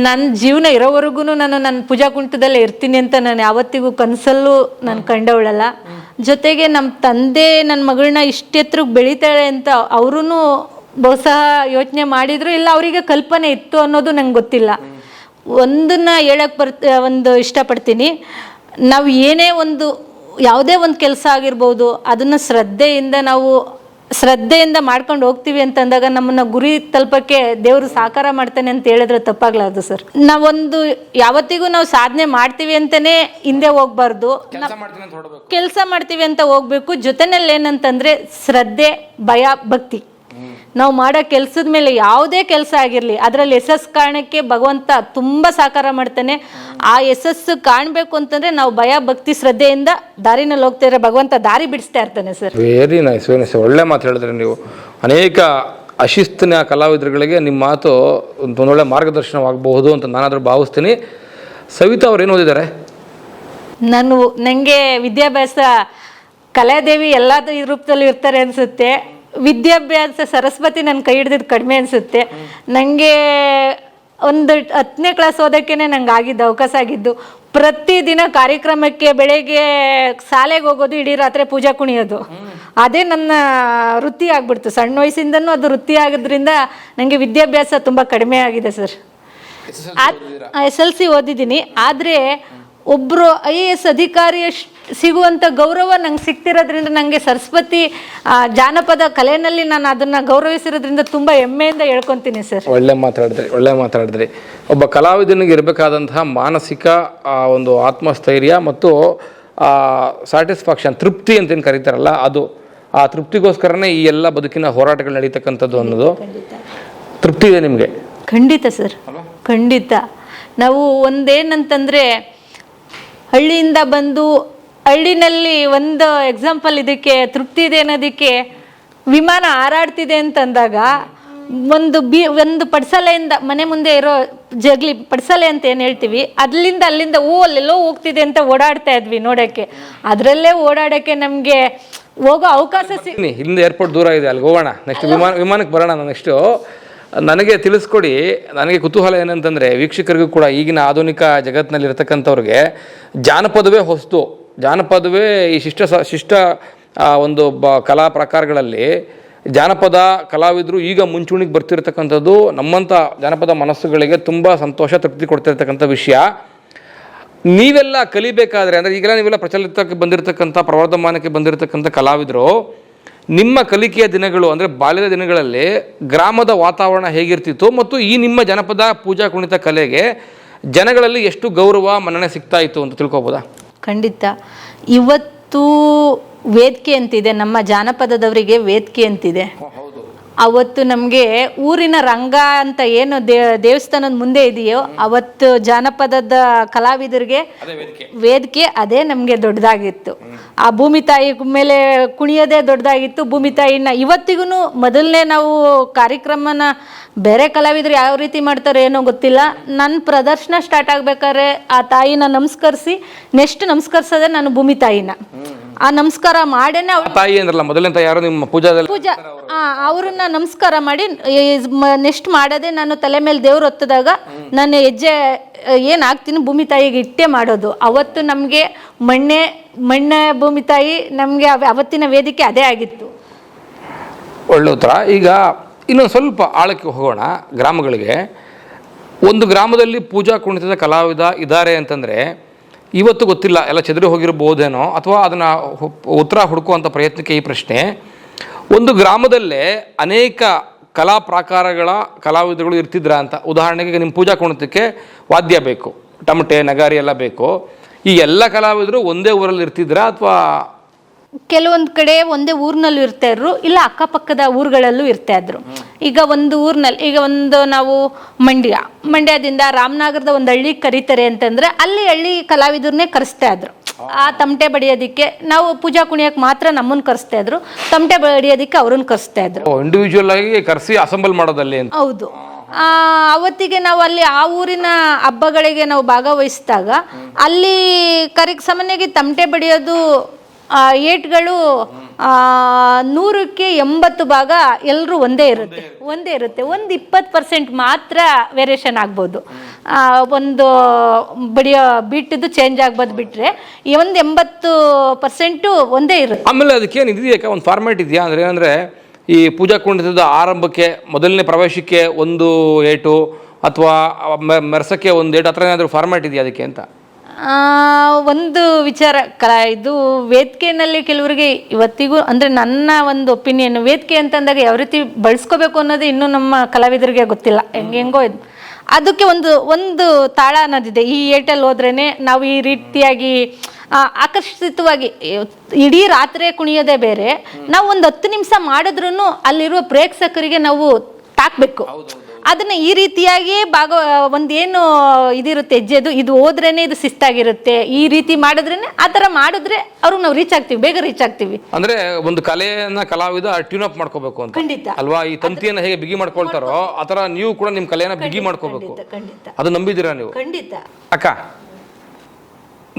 ನನ್ನ ಜೀವನ ಇರೋವರೆಗೂ ನಾನು ನನ್ನ ಪೂಜಾ ಕುಣಿತದಲ್ಲೇ ಇರ್ತೀನಿ ಅಂತ ನಾನು ಯಾವತ್ತಿಗೂ ಕನಸಲ್ಲೂ ನಾನು ಕಂಡವಳಲ್ಲ. ಜೊತೆಗೆ ನಮ್ಮ ತಂದೆ ನನ್ನ ಮಗಳನ್ನ ಇಷ್ಟು ಎತ್ತರಕ್ಕೆ ಬೆಳೀತಾಳೆ ಅಂತ ಅವರೂ ಬಹುಶಃ ಯೋಚನೆ ಮಾಡಿದ್ರು, ಇಲ್ಲ ಅವರಿಗೆ ಕಲ್ಪನೆ ಇತ್ತು ಅನ್ನೋದು ನಂಗೆ ಗೊತ್ತಿಲ್ಲ. ಒಂದನ್ನು ಹೇಳಕ್ಕೆ ಇಷ್ಟಪಡ್ತೀನಿ. ನಾವು ಏನೇ ಯಾವುದೇ ಒಂದು ಕೆಲಸ ಆಗಿರ್ಬೋದು, ಅದನ್ನು ಶ್ರದ್ಧೆಯಿಂದ ಮಾಡ್ಕೊಂಡು ಹೋಗ್ತೀವಿ ಅಂತಂದಾಗ ನಮ್ಮನ್ನ ಗುರಿ ತಲುಪಕ್ಕೆ ದೇವರು ಸಾಕಾರ ಮಾಡ್ತಾನೆ ಅಂತ ಹೇಳಿದ್ರೆ ತಪ್ಪಾಗ್ಲಾರ್ದು ಸರ್. ಯಾವತ್ತಿಗೂ ನಾವು ಸಾಧನೆ ಮಾಡ್ತೀವಿ ಅಂತಾನೆ ಹಿಂದೆ ಹೋಗ್ಬಾರ್ದು, ಕೆಲಸ ಮಾಡ್ತೀವಿ ಅಂತ ಹೋಗ್ಬೇಕು. ಜೊತೆನಲ್ಲಿ ಏನಂತಂದ್ರೆ ಶ್ರದ್ಧೆ, ಭಯ, ಭಕ್ತಿ. ನಾವು ಮಾಡೋ ಕೆಲಸದ ಮೇಲೆ ಯಾವುದೇ ಕೆಲಸ ಆಗಿರಲಿ, ಅದರಲ್ಲಿ ಯಶಸ್ಸು ಕಾರಣಕ್ಕೆ ಭಗವಂತ ತುಂಬ ಸಾಕಾರ ಮಾಡ್ತಾನೆ. ಆ ಯಶಸ್ಸು ಕಾಣಬೇಕು ಅಂತಂದರೆ ನಾವು ಭಯ, ಭಕ್ತಿ, ಶ್ರದ್ಧೆಯಿಂದ ದಾರಿನಲ್ಲಿ ಹೋಗ್ತಾ ಇದ್ರೆ ಭಗವಂತ ದಾರಿ ಬಿಡಿಸ್ತಾ ಇರ್ತಾನೆ sir. Very nice, very nice. ಒಳ್ಳೆ ಮಾತು ಹೇಳಿದ್ರೆ ನೀವು. ಅನೇಕ ಅಶಿಸ್ತಿನ ಕಲಾವಿದರುಗಳಿಗೆ ನಿಮ್ಮ ಮಾತು ಒಂದೊಳ್ಳೆ ಮಾರ್ಗದರ್ಶನವಾಗಬಹುದು ಅಂತ ನಾನಾದರೂ ಭಾವಿಸ್ತೀನಿ. ಸವಿತಾ ಅವ್ರು ಏನು ಓದಿದ್ದಾರೆ? ನನಗೆ ವಿದ್ಯಾಭ್ಯಾಸ, ಕಲಾದೇವಿ ಎಲ್ಲ ರೂಪದಲ್ಲಿ ಇರ್ತಾರೆ ಅನಿಸುತ್ತೆ. ವಿದ್ಯಾಭ್ಯಾಸ ಸರಸ್ವತಿ ನನ್ನ ಕೈ ಹಿಡಿದಿದ್ದು ಕಡಿಮೆ ಅನಿಸುತ್ತೆ. ನನಗೆ ಒಂದು 10ನೇ ಕ್ಲಾಸ್ ಓದೋಕ್ಕೇ ನಂಗೆ ಆಗಿದ್ದು ಅವಕಾಶ ಆಗಿದ್ದು. ಪ್ರತಿದಿನ ಕಾರ್ಯಕ್ರಮಕ್ಕೆ ಬೆಳಗ್ಗೆ ಶಾಲೆಗೆ ಹೋಗೋದು, ಇಡೀ ರಾತ್ರಿ ಪೂಜಾ ಕುಣಿಯೋದು, ಅದೇ ನನ್ನ ವೃತ್ತಿ ಆಗ್ಬಿಡ್ತು. ಸಣ್ಣ ವಯಸ್ಸಿಂದನೂ ಅದು ವೃತ್ತಿ ಆಗೋದ್ರಿಂದ ನನಗೆ ವಿದ್ಯಾಭ್ಯಾಸ ತುಂಬ ಕಡಿಮೆ ಆಗಿದೆ ಸರ್. SLC ಓದಿದ್ದೀನಿ. ಆದರೆ ಒಬ್ಬರು IAS ಅಧಿಕಾರಿ ಸಿಗುವಂಥ ಗೌರವ ನಂಗೆ ಸಿಗ್ತಿರೋದ್ರಿಂದ, ನನಗೆ ಸರಸ್ವತಿ ಜಾನಪದ ಕಲೆಯಲ್ಲಿ ನಾನು ಅದನ್ನು ಗೌರವಿಸಿರೋದ್ರಿಂದ ತುಂಬ ಹೆಮ್ಮೆಯಿಂದ ಹೇಳ್ಕೊತೀನಿ ಸರ್. ಒಳ್ಳೆ ಮಾತಾಡಿದ್ರಿ. ಒಬ್ಬ ಕಲಾವಿದನಿಗೆ ಇರಬೇಕಾದಂತಹ ಮಾನಸಿಕ ಒಂದು ಆತ್ಮಸ್ಥೈರ್ಯ ಮತ್ತು ಸ್ಯಾಟಿಸ್ಫ್ಯಾಕ್ಷನ್, ತೃಪ್ತಿ ಅಂತೇನು ಕರೀತಾರಲ್ಲ, ಅದು ಆ ತೃಪ್ತಿಗೋಸ್ಕರನೇ ಈ ಎಲ್ಲ ಬದುಕಿನ ಹೋರಾಟಗಳು ನಡೀತಕ್ಕಂಥದ್ದು ಅನ್ನೋದು. ತೃಪ್ತಿ ಇದೆ ನಿಮಗೆ? ಖಂಡಿತ ಸರ್, ಖಂಡಿತ. ನಾವು ಒಂದೇನಂತಂದರೆ, ಹಳ್ಳಿಯಿಂದ ಬಂದು ಹಳ್ಳಿನಲ್ಲಿ ಒಂದು ಎಕ್ಸಾಂಪಲ್ ಇದಕ್ಕೆ ತೃಪ್ತಿ ಇದೆ ಅನ್ನೋದಕ್ಕೆ, ವಿಮಾನ ಹಾರಾಡ್ತಿದೆ ಅಂತಂದಾಗ ಒಂದು ಪಡ್ಸಾಲೆಯಿಂದ ಮನೆ ಮುಂದೆ ಇರೋ ಜಗ್ಲಿ ಪಡ್ಸಾಲೆ ಅಂತ ಏನು ಹೇಳ್ತೀವಿ, ಅಲ್ಲಿಂದ ಅಲ್ಲೆಲ್ಲೋ ಹೋಗ್ತಿದೆ ಅಂತ ಓಡಾಡ್ತಾ ಇದ್ವಿ ನೋಡೋಕ್ಕೆ. ಅದರಲ್ಲೇ ಓಡಾಡೋಕ್ಕೆ ನಮಗೆ ಹೋಗೋ ಅವಕಾಶ ಇಲ್ಲಿಂದ ಏರ್ಪೋರ್ಟ್ ದೂರ ಇದೆ, ಅಲ್ಲಿಗೆ ಹೋಗೋಣ. ನೆಕ್ಸ್ಟ್ ವಿಮಾನಕ್ಕೆ ಬರೋಣ. ನೆಕ್ಸ್ಟು ನನಗೆ ತಿಳಿಸ್ಕೊಡಿ. ನನಗೆ ಕುತೂಹಲ ಏನಂತಂದರೆ, ವೀಕ್ಷಕರಿಗೂ ಕೂಡ ಈಗಿನ ಆಧುನಿಕ ಜಗತ್ತಿನಲ್ಲಿ ಇರತಕ್ಕಂಥವ್ರಿಗೆ ಜಾನಪದವೇ ಹೊಸ್ತು. ಜಾನಪದವೇ ಈ ಶಿಷ್ಟ ಒಂದು ಕಲಾ ಪ್ರಕಾರಗಳಲ್ಲಿ ಜಾನಪದ ಕಲಾವಿದರು ಈಗ ಮುಂಚೂಣಿಗೆ ಬರ್ತಿರ್ತಕ್ಕಂಥದ್ದು ನಮ್ಮಂಥ ಜಾನಪದ ಮನಸ್ಸುಗಳಿಗೆ ತುಂಬ ಸಂತೋಷ, ತೃಪ್ತಿ ಕೊಡ್ತಿರ್ತಕ್ಕಂಥ ವಿಷಯ. ನೀವೆಲ್ಲ ಕಲಿಬೇಕಾದ್ರೆ, ಅಂದರೆ ಈಗೆಲ್ಲ ನೀವೆಲ್ಲ ಪ್ರಚಲಿತಕ್ಕೆ ಬಂದಿರತಕ್ಕಂಥ, ಪ್ರವರ್ಧಮಾನಕ್ಕೆ ಬಂದಿರತಕ್ಕಂಥ ಕಲಾವಿದರು, ನಿಮ್ಮ ಕಲಿಕೆಯ ದಿನಗಳು ಅಂದರೆ ಬಾಲ್ಯದ ದಿನಗಳಲ್ಲಿ ಗ್ರಾಮದ ವಾತಾವರಣ ಹೇಗಿರ್ತಿತ್ತು ಮತ್ತು ಈ ನಿಮ್ಮ ಜನಪದ ಪೂಜಾ ಕುಣಿತ ಕಲೆಗೆ ಜನಗಳಲ್ಲಿ ಎಷ್ಟು ಗೌರವ, ಮನ್ನಣೆ ಸಿಗ್ತಾ ಇತ್ತು ಅಂತ ತಿಳ್ಕೊಬೋದಾ? ಖಂಡಿತ. ಇವತ್ತು ವೇದಿಕೆ ಅಂತಿದೆ, ನಮ್ಮ ಜಾನಪದದವರಿಗೆ ವೇದಿಕೆ ಅಂತಿದೆ. ಅವತ್ತು ನಮಗೆ ಊರಿನ ರಂಗ ಅಂತ ಏನು ದೇವಸ್ಥಾನದ ಮುಂದೆ ಇದೆಯೋ ಅವತ್ತು ಜಾನಪದದ ಕಲಾವಿದರಿಗೆ ವೇದಿಕೆ ಅದೇ ನಮಗೆ ದೊಡ್ಡದಾಗಿತ್ತು. ಆ ಭೂಮಿ ತಾಯಿ ಮೇಲೆ ಕುಣಿಯೋದೇ ದೊಡ್ಡದಾಗಿತ್ತು. ಭೂಮಿ ತಾಯಿನ ಇವತ್ತಿಗೂ ಮೊದಲನೇ ನಾವು ಕಾರ್ಯಕ್ರಮನ ಬೇರೆ ಕಲಾವಿದರು ಯಾವ ರೀತಿ ಮಾಡ್ತಾರೆ ಏನೋ ಗೊತ್ತಿಲ್ಲ, ನನ್ನ ಪ್ರದರ್ಶನ ಸ್ಟಾರ್ಟ್ ಆಗ್ಬೇಕಾದ್ರೆ ಆ ತಾಯಿನ ನಮಸ್ಕರಿಸಿ ನೆಕ್ಸ್ಟ್ ನಮಸ್ಕರಿಸೋದೆ ನಾನು ಭೂಮಿ ತಾಯಿನ. ಆ ನಮಸ್ಕಾರ ಮಾಡೇನೆ ತಾಯಿ ಅಂದ್ರಲ್ಲ ಮೊದಲನೇ ತಾಯಿ ಯಾರು ನಿಮ್ಮ ಪೂಜಾದಲ್ಲಿ ಪೂಜಾ ಅವ್ರನ್ನ ನಮಸ್ಕಾರ ಮಾಡಿ ನೆಕ್ಸ್ಟ್ ಮಾಡೋದೇ ನಾನು ತಲೆ ಮೇಲೆ ದೇವ್ರು ಹೊತ್ತದಾಗ ನಾನು ಹೆಜ್ಜೆ ಏನಾಗ್ತೀನಿ ಭೂಮಿ ತಾಯಿಗೆ ಇಟ್ಟೇ ಮಾಡೋದು. ಅವತ್ತು ನಮಗೆ ಮಣ್ಣೆ ಭೂಮಿ ತಾಯಿ ನಮಗೆ ಅವತ್ತಿನ ವೇದಿಕೆ ಅದೇ ಆಗಿತ್ತು. ಒಳ್ಳೆ ಉತ್ತರ. ಈಗ ಇನ್ನೊಂದು ಸ್ವಲ್ಪ ಆಳಕ್ಕೆ ಹೋಗೋಣ ಗ್ರಾಮಗಳಿಗೆ. ಒಂದು ಗ್ರಾಮದಲ್ಲಿ ಪೂಜಾ ಕುಣಿತದ ಕಲಾವಿದ ಇದ್ದಾರೆ ಅಂತಂದರೆ ಇವತ್ತು ಗೊತ್ತಿಲ್ಲ, ಎಲ್ಲ ಚೆದರಿ ಹೋಗಿರ್ಬೋದೇನೋ ಅಥವಾ ಅದನ್ನು ಉತ್ತರ ಹುಡುಕುವಂಥ ಪ್ರಯತ್ನಕ್ಕೆ ಈ ಪ್ರಶ್ನೆ. ಒಂದು ಗ್ರಾಮದಲ್ಲೇ ಅನೇಕ ಕಲಾ ಪ್ರಾಕಾರಗಳ ಕಲಾವಿದಗಳು ಇರ್ತಿದ್ರ ಅಂತ. ಉದಾಹರಣೆಗೆ ನಿಮ್ಮ ಪೂಜಾ ಕುಣಿತಕ್ಕೆ ವಾದ್ಯ ಬೇಕು, ಟಮಟೆ ನಗಾರಿ ಎಲ್ಲ ಬೇಕು. ಈ ಎಲ್ಲ ಕಲಾವಿದರು ಒಂದೇ ಊರಲ್ಲಿ ಇರ್ತಿದ್ರ ಅಥವಾ ಕೆಲವೊಂದು ಕಡೆ ಒಂದೇ ಊರಿನಲ್ಲೂ ಇರ್ತಾ ಇದ್ರು, ಇಲ್ಲ ಅಕ್ಕಪಕ್ಕದ ಊರುಗಳಲ್ಲೂ ಇರ್ತಾ ಇದ್ರು. ಈಗ ಒಂದು ಊರಿನಲ್ಲಿ ಈಗ ಒಂದು ನಾವು ಮಂಡ್ಯದಿಂದ ರಾಮನಗರದ ಒಂದು ಹಳ್ಳಿ ಕರೀತಾರೆ ಅಂತಂದ್ರೆ ಅಲ್ಲಿ ಹಳ್ಳಿ ಕಲಾವಿದರನ್ನೇ ಕರೆಸ್ತಾ ಇದ್ರು. ಆ ತಮಟೆ ಬಡಿಯೋದಕ್ಕೆ ನಾವು ಪೂಜಾ ಕುಣಿಯಕ್ಕೆ ಮಾತ್ರ ನಮ್ಮನ್ನು ಕರೆಸ್ತಾ ಇದ್ರು, ತಮಟೆ ಬಡಿಯೋದಕ್ಕೆ ಅವ್ರನ್ನ ಕರೆಸ್ತಾ ಇದ್ರು. ಇಂಡಿವಿಜುವಲ್ ಆಗಿ ಕರೆಸಿ ಅಸೆಂಬಲ್ ಮಾಡೋದಲ್ಲಿ. ಹೌದು. ಅವತ್ತಿಗೆ ನಾವು ಅಲ್ಲಿ ಆ ಊರಿನ ಹಬ್ಬಗಳಿಗೆ ನಾವು ಭಾಗವಹಿಸಿದಾಗ ಅಲ್ಲಿ ಸಾಮಾನ್ಯವಾಗಿ ತಮಟೆ ಬಡಿಯೋದು ಏಟ್ಗಳು 100ಕ್ಕೆ 80 ಭಾಗ ಎಲ್ಲರೂ ಒಂದೇ ಇರುತ್ತೆ. ಒಂದು 20% ಮಾತ್ರ ವೇರಿಯೇಷನ್ ಆಗ್ಬೋದು, ಒಂದು ಬಡಿಯೋ ಬೀಟದ್ದು ಚೇಂಜ್ ಆಗ್ಬೋದು. ಬಿಟ್ಟರೆ ಒಂದು 80% ಒಂದೇ ಇರುತ್ತೆ. ಆಮೇಲೆ ಅದಕ್ಕೇನು ಇದೆಯಾ, ಒಂದು ಫಾರ್ಮ್ಯಾಟ್ ಇದೆಯಾ? ಅಂದರೆ ಏನಂದರೆ ಈ ಪೂಜಾ ಕುಣಿತದ ಆರಂಭಕ್ಕೆ ಮೊದಲನೇ ಪ್ರವೇಶಕ್ಕೆ ಒಂದು ಏಟು ಅಥವಾ ಮೆರ್ಸಕ್ಕೆ ಒಂದು ಏಟು, ಆ ಥರ ಏನಾದರೂ ಫಾರ್ಮ್ಯಾಟ್ ಇದೆಯಾ ಅದಕ್ಕೆ ಅಂತ? ಒಂದು ವಿಚಾರ ಇದು ವೇದಿಕೆಯಲ್ಲಿ ಕೆಲವರಿಗೆ ಇವತ್ತಿಗೂ ಅಂದರೆ ನನ್ನ ಒಂದು ಒಪಿನಿಯನ್, ವೇದಿಕೆ ಅಂತಂದಾಗ ಯಾವ ರೀತಿ ಬಳಸ್ಕೋಬೇಕು ಅನ್ನೋದು ಇನ್ನೂ ನಮ್ಮ ಕಲಾವಿದರಿಗೆ ಗೊತ್ತಿಲ್ಲ. ಹೆಂಗೋ ಇದು ಅದಕ್ಕೆ ಒಂದು ತಾಳ ಅನ್ನೋದಿದೆ. ಈ ಏಟಲ್ಲಿ ಹೋದ್ರೇ ನಾವು ಈ ರೀತಿಯಾಗಿ ಆಕರ್ಷಿತವಾಗಿ ಇಡೀ ರಾತ್ರಿ ಕುಣಿಯೋದೇ ಬೇರೆ, ನಾವು ಒಂದು 10 ನಿಮಿಷ ಮಾಡಿದ್ರೂ ಅಲ್ಲಿರುವ ಪ್ರೇಕ್ಷಕರಿಗೆ ನಾವು ತಾಕಬೇಕು. ಅದನ್ನ ಈ ರೀತಿಯಾಗಿ ಒಂದೇನು ಇದಿರುತ್ತೆ ಹೆಜ್ಜೆದು, ಇದು ಹೋದ್ರೇನೆ ಇದು ಶಿಸ್ತಾಗಿರುತ್ತೆ, ಈ ರೀತಿ ಮಾಡಿದ್ರೇನೆ ಆ ಥರ ಮಾಡಿದ್ರೆ ಅವ್ರಿಗೆ ನಾವು ರೀಚ್ ಆಗ್ತೀವಿ, ಬೇಗ ರೀಚ್ ಆಗ್ತೀವಿ. ಅಂದ್ರೆ ಒಂದು ಕಲೆಯನ್ನ ಕಲಾವಿದ ಟ್ಯೂನ್ ಅಪ್ ಮಾಡ್ಕೋಬೇಕು ಅಂತ. ಖಂಡಿತ ಅಲ್ವಾ? ಈ ತಂತಿಯನ್ನ ಹೇಗೆ ಬಿಗಿ ಮಾಡ್ಕೊಳ್ತಾರೋ ಆ ಥರ ನೀವು ಕೂಡ ನಿಮ್ಮ ಕಲೆಯನ್ನ ಬಿಗಿ ಮಾಡ್ಕೋಬೇಕು. ಅದು ನಂಬಿದ್ದೀರಾ ನೀವು? ಖಂಡಿತ. ಅಕ್ಕ,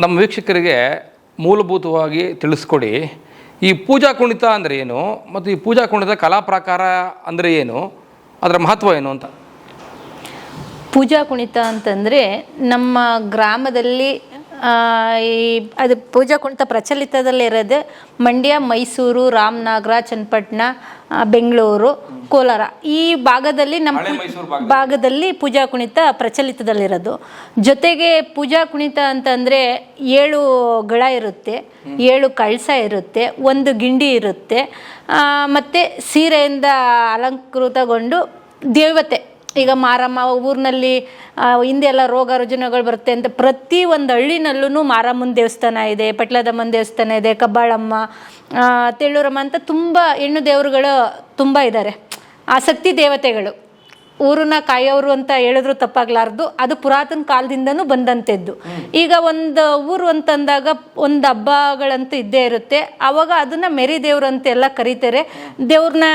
ನಮ್ಮ ವೀಕ್ಷಕರಿಗೆ ಮೂಲಭೂತವಾಗಿ ತಿಳಿಸ್ಕೊಡಿ, ಈ ಪೂಜಾ ಕುಣಿತ ಅಂದರೆ ಏನು ಮತ್ತು ಈ ಪೂಜಾ ಕುಣಿತ ಕಲಾ ಪ್ರಕಾರ ಅಂದರೆ ಏನು, ಅದರ ಮಹತ್ವ ಏನು ಅಂತ. ಪೂಜಾ ಕುಣಿತ ಅಂತಂದರೆ ನಮ್ಮ ಗ್ರಾಮದಲ್ಲಿ ಅದು ಪೂಜಾ ಕುಣಿತ ಪ್ರಚಲಿತದಲ್ಲಿರೋದು ಮಂಡ್ಯ, ಮೈಸೂರು, ರಾಮನಗರ, ಚನ್ನಪಟ್ಟಣ, ಬೆಂಗಳೂರು, ಕೋಲಾರ ಈ ಭಾಗದಲ್ಲಿ ನಮ್ಮ ಭಾಗದಲ್ಲಿ ಪೂಜಾ ಕುಣಿತ ಪ್ರಚಲಿತದಲ್ಲಿರೋದು. ಜೊತೆಗೆ ಪೂಜಾ ಕುಣಿತ ಅಂತಂದರೆ 7 ಗಳ ಇರುತ್ತೆ, 7 ಕಳಸ ಇರುತ್ತೆ, 1 ಗಿಂಡಿ ಇರುತ್ತೆ, ಮತ್ತು ಸೀರೆಯಿಂದ ಅಲಂಕೃತಗೊಂಡು ದೇವತೆ, ಈಗ ಮಾರಮ್ಮ ಊರಿನಲ್ಲಿ ಹಿಂದೆ ಎಲ್ಲ ರೋಗ ರುಜಿನಗಳು ಬರುತ್ತೆ ಅಂತ ಪ್ರತಿ ಒಂದು ಹಳ್ಳಿನಲ್ಲೂ ಮಾರಮ್ಮನ ದೇವಸ್ಥಾನ ಇದೆ, ಪಟ್ಲದಮ್ಮನ ದೇವಸ್ಥಾನ ಇದೆ, ಕಬ್ಬಾಳಮ್ಮ, ತೆಳ್ಳೂರಮ್ಮ ಅಂತ ತುಂಬ ಹೆಣ್ಣು ದೇವರುಗಳು ತುಂಬ ಇದ್ದಾರೆ. ಆಸಕ್ತಿ ದೇವತೆಗಳು ಊರನ್ನ ಕಾಯೋರು ಅಂತ ಹೇಳಿದ್ರು ತಪ್ಪಾಗ್ಲಾರ್ದು, ಅದು ಪುರಾತನ ಕಾಲದಿಂದನೂ ಬಂದಂಥದ್ದು. ಈಗ ಒಂದು ಊರು ಅಂತಂದಾಗ ಒಂದು ಹಬ್ಬಗಳಂತೂ ಇದ್ದೇ ಇರುತ್ತೆ, ಆವಾಗ ಅದನ್ನು ಮೆರಿ ದೇವ್ರು ಅಂತೆಲ್ಲ ಕರೀತಾರೆ. ದೇವ್ರನ್ನ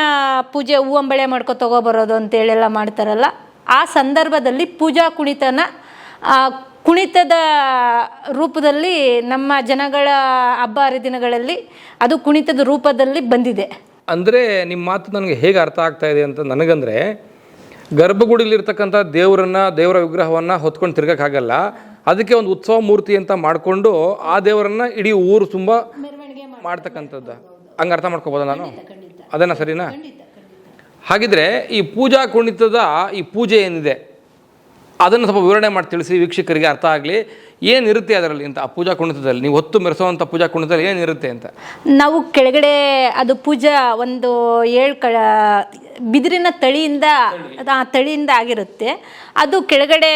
ಪೂಜೆ ಹೂವಂಬಳೆ ಮಾಡ್ಕೊ ತಗೊಬರೋದು ಅಂತೇಳೆಲ್ಲ ಮಾಡ್ತಾರಲ್ಲ, ಆ ಸಂದರ್ಭದಲ್ಲಿ ಪೂಜಾ ಕುಣಿತದ ರೂಪದಲ್ಲಿ ನಮ್ಮ ಜನಗಳ ಹಬ್ಬ ಹರಿದಿನಗಳಲ್ಲಿ ಅದು ಕುಣಿತದ ರೂಪದಲ್ಲಿ ಬಂದಿದೆ. ಅಂದರೆ ನಿಮ್ಮ ಮಾತು ನನಗೆ ಹೇಗೆ ಅರ್ಥ ಆಗ್ತಾ ಇದೆ ಅಂತ ನನಗಂದರೆ, ಗರ್ಭಗುಡಿಲಿರ್ತಕ್ಕಂಥ ದೇವರ ವಿಗ್ರಹವನ್ನು ಹೊತ್ಕೊಂಡು ತಿರ್ಗೋಕ್ಕಾಗಲ್ಲ, ಅದಕ್ಕೆ ಒಂದು ಉತ್ಸವ ಮೂರ್ತಿ ಅಂತ ಮಾಡಿಕೊಂಡು ಆ ದೇವರನ್ನು ಇಡೀ ಊರು ತುಂಬ ಮಾಡ್ತಕ್ಕಂಥದ್ದು. ಹಂಗೆ ಅರ್ಥ ಮಾಡ್ಕೋಬೋದಾ ನಾನು? ಅದೇನಾ ಸರಿನಾ? ಹಾಗಿದ್ರೆ ಈ ಪೂಜಾ ಕುಣಿತದ ಈ ಪೂಜೆ ಏನಿದೆ ಅದನ್ನು ಸ್ವಲ್ಪ ವಿವರಣೆ ಮಾಡಿ ತಿಳಿಸಿ, ವೀಕ್ಷಕರಿಗೆ ಅರ್ಥ ಆಗಲಿ. ಏನಿರುತ್ತೆ ಅದರಲ್ಲಿ ಅಂತ ಆ ಪೂಜಾ ಕುಣಿತದಲ್ಲಿ ನೀವು ಹೊತ್ತು ಮೆರೆಸುವಂಥ ಪೂಜಾ ಕುಣಿತದಲ್ಲಿ ಏನಿರುತ್ತೆ ಅಂತ? ನಾವು ಕೆಳಗಡೆ ಅದು ಪೂಜಾ ಒಂದು 7 ಬಿದಿರಿನ ತಳಿಯಿಂದ ಆಗಿರುತ್ತೆ. ಅದು ಕೆಳಗಡೆ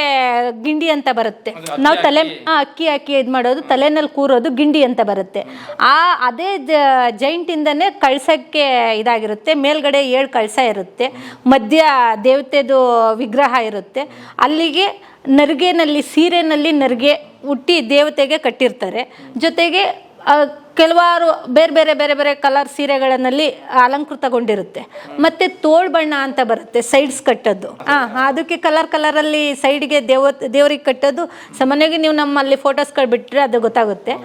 ಗಿಂಡಿ ಅಂತ ಬರುತ್ತೆ. ನಾವು ತಲೆ ಅಕ್ಕಿ ಹಾಕಿ ಇದು ಮಾಡೋದು, ತಲೆನಲ್ಲಿ ಕೂರೋದು ಗಿಂಡಿ ಅಂತ ಬರುತ್ತೆ. ಅದೇ ಜೈಂಟಿಂದನೇ ಕಳಸಕ್ಕೆ ಇದಾಗಿರುತ್ತೆ. ಮೇಲ್ಗಡೆ 7 ಕಳಸ ಇರುತ್ತೆ, ಮಧ್ಯ ದೇವತೆದು ವಿಗ್ರಹ ಇರುತ್ತೆ. ಅಲ್ಲಿಗೆ ನರಿಗೆನಲ್ಲಿ ಸೀರೆನಲ್ಲಿ ನರಿಗೆ ಹುಟ್ಟಿ ದೇವತೆಗೆ ಕಟ್ಟಿರ್ತಾರೆ. ಜೊತೆಗೆ ಕೆಲವಾರು ಬೇರೆ ಬೇರೆ ಕಲರ್ ಸೀರೆಗಳಲ್ಲಿ ಅಲಂಕೃತಗೊಂಡಿರುತ್ತೆ. ಮತ್ತು ತೋಳು ಬಣ್ಣ ಅಂತ ಬರುತ್ತೆ, ಸೈಡ್ಸ್ ಕಟ್ಟೋದು. ಅದಕ್ಕೆ ಕಲರಲ್ಲಿ ಸೈಡ್ಗೆ ದೇವರಿಗೆ ಕಟ್ಟೋದು. ಸಾಮಾನ್ಯವಾಗಿ ನೀವು ನಮ್ಮಲ್ಲಿ ಫೋಟೋಸ್ಗಳು ಬಿಟ್ಟರೆ ಅದು ಗೊತ್ತಾಗುತ್ತೆ.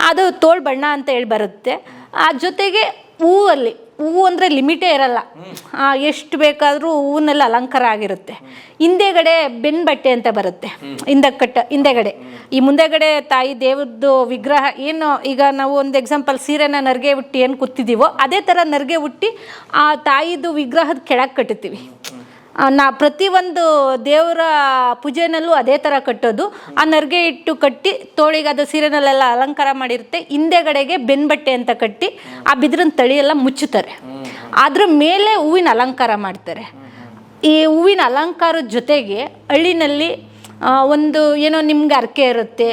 ಅದು ತೋಳು ಬಣ್ಣ ಅಂತ ಹೇಳಿ ಬರುತ್ತೆ. ಜೊತೆಗೆ ಹೂವು ಅಂದರೆ ಲಿಮಿಟೇ ಇರಲ್ಲ, ಎಷ್ಟು ಬೇಕಾದರೂ ಹೂವನ್ನೆಲ್ಲ ಅಲಂಕಾರ ಆಗಿರುತ್ತೆ. ಹಿಂದೆಗಡೆ ಬೆನ್ಬಟ್ಟೆ ಅಂತ ಬರುತ್ತೆ, ಹಿಂದೆಗಡೆ ಈ ಮುಂದೆಗಡೆ ತಾಯಿ ದೇವ್ರದ್ದು ವಿಗ್ರಹ ಏನು, ಈಗ ನಾವು ಒಂದು ಎಕ್ಸಾಂಪಲ್ ಸೀರೆನ ನರಿಗೆ ಹುಟ್ಟಿ ಏನು ಕೂತಿದ್ದೀವೋ ಅದೇ ಥರ ನರಿಗೆ ಹುಟ್ಟಿ ಆ ತಾಯಿದು ವಿಗ್ರಹದ ಕೆಳಗೆ ಕಟ್ಟುತ್ತೀವಿ. ಪ್ರತಿಯೊಂದು ದೇವರ ಪೂಜೆನಲ್ಲೂ ಅದೇ ಥರ ಕಟ್ಟೋದು. ಆ ನರಿಗೆ ಇಟ್ಟು ಕಟ್ಟಿ ತೋಳಿಗೆ ಅದು ಸೀರೆನಲ್ಲೆಲ್ಲ ಅಲಂಕಾರ ಮಾಡಿರುತ್ತೆ. ಹಿಂದೆಗಡೆಗೆ ಬೆನ್ಬಟ್ಟೆ ಅಂತ ಕಟ್ಟಿ ಆ ಬಿದಿರಿನ ತಳಿಯೆಲ್ಲ ಮುಚ್ಚುತ್ತಾರೆ. ಅದ್ರ ಮೇಲೆ ಹೂವಿನ ಅಲಂಕಾರ ಮಾಡ್ತಾರೆ. ಈ ಹೂವಿನ ಅಲಂಕಾರದ ಜೊತೆಗೆ ಹಳ್ಳಿನಲ್ಲಿ ಒಂದು ಏನೋ ನಿಮ್ಗೆ ಅರ್ಕೆ ಇರುತ್ತೆ.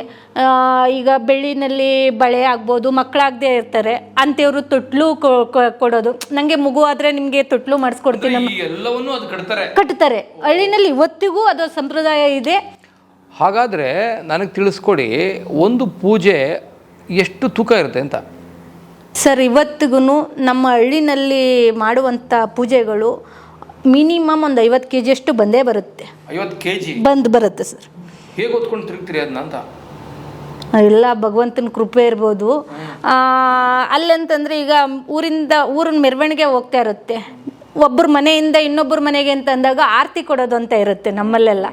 ಈಗ ಬೆಳ್ಳಿನಲ್ಲಿ ಬಳೆ ಆಗ್ಬೋದು, ಮಕ್ಕಳಾಗದೇ ಇರ್ತಾರೆ ಅಂಥವ್ರು ತೊಟ್ಲು ಕೊಡೋದು. ನನಗೆ ಮಗು ಆದರೆ ನಿಮಗೆ ತೊಟ್ಲು ಮಾಡಿಸ್ಕೊಡ್ತೀನಿ ಎಲ್ಲವನ್ನೂ ಅದು ಕಟ್ತಾರೆ. ಹಳ್ಳಿನಲ್ಲಿ ಇವತ್ತಿಗೂ ಅದು ಸಂಪ್ರದಾಯ ಇದೆ. ಹಾಗಾದರೆ ನನಗೆ ತಿಳಿಸ್ಕೊಡಿ, ಒಂದು ಪೂಜೆ ಎಷ್ಟು ತೂಕ ಇರುತ್ತೆ ಅಂತ? ಸರ್, ಇವತ್ತಿಗೂ ನಮ್ಮ ಹಳ್ಳಿನಲ್ಲಿ ಮಾಡುವಂಥ ಪೂಜೆಗಳು ಮಿನಿಮಮ್ ಒಂದು 50 kg ಅಷ್ಟು ಬಂದೇ ಬರುತ್ತೆ. 50 kg ಬರುತ್ತೆ ಸರ್. ಹೇಗೆ ಹೊತ್ಕೊಂಡು ತಿರುಗ್ತೀರಿ ಅದನ್ನ ಅಂತ? ಎಲ್ಲ ಭಗವಂತನ ಕೃಪೆ ಇರ್ಬೋದು. ಅಲ್ಲಂತಂದರೆ ಈಗ ಊರಿನ ಮೆರವಣಿಗೆ ಹೋಗ್ತಾ ಇರುತ್ತೆ. ಒಬ್ಬರ ಮನೆಯಿಂದ ಇನ್ನೊಬ್ಬರ ಮನೆಗೆ ಅಂತಂದಾಗ ಆರತಿ ಕೊಡೋದು ಅಂತ ಇರುತ್ತೆ ನಮ್ಮಲ್ಲೆಲ್ಲ.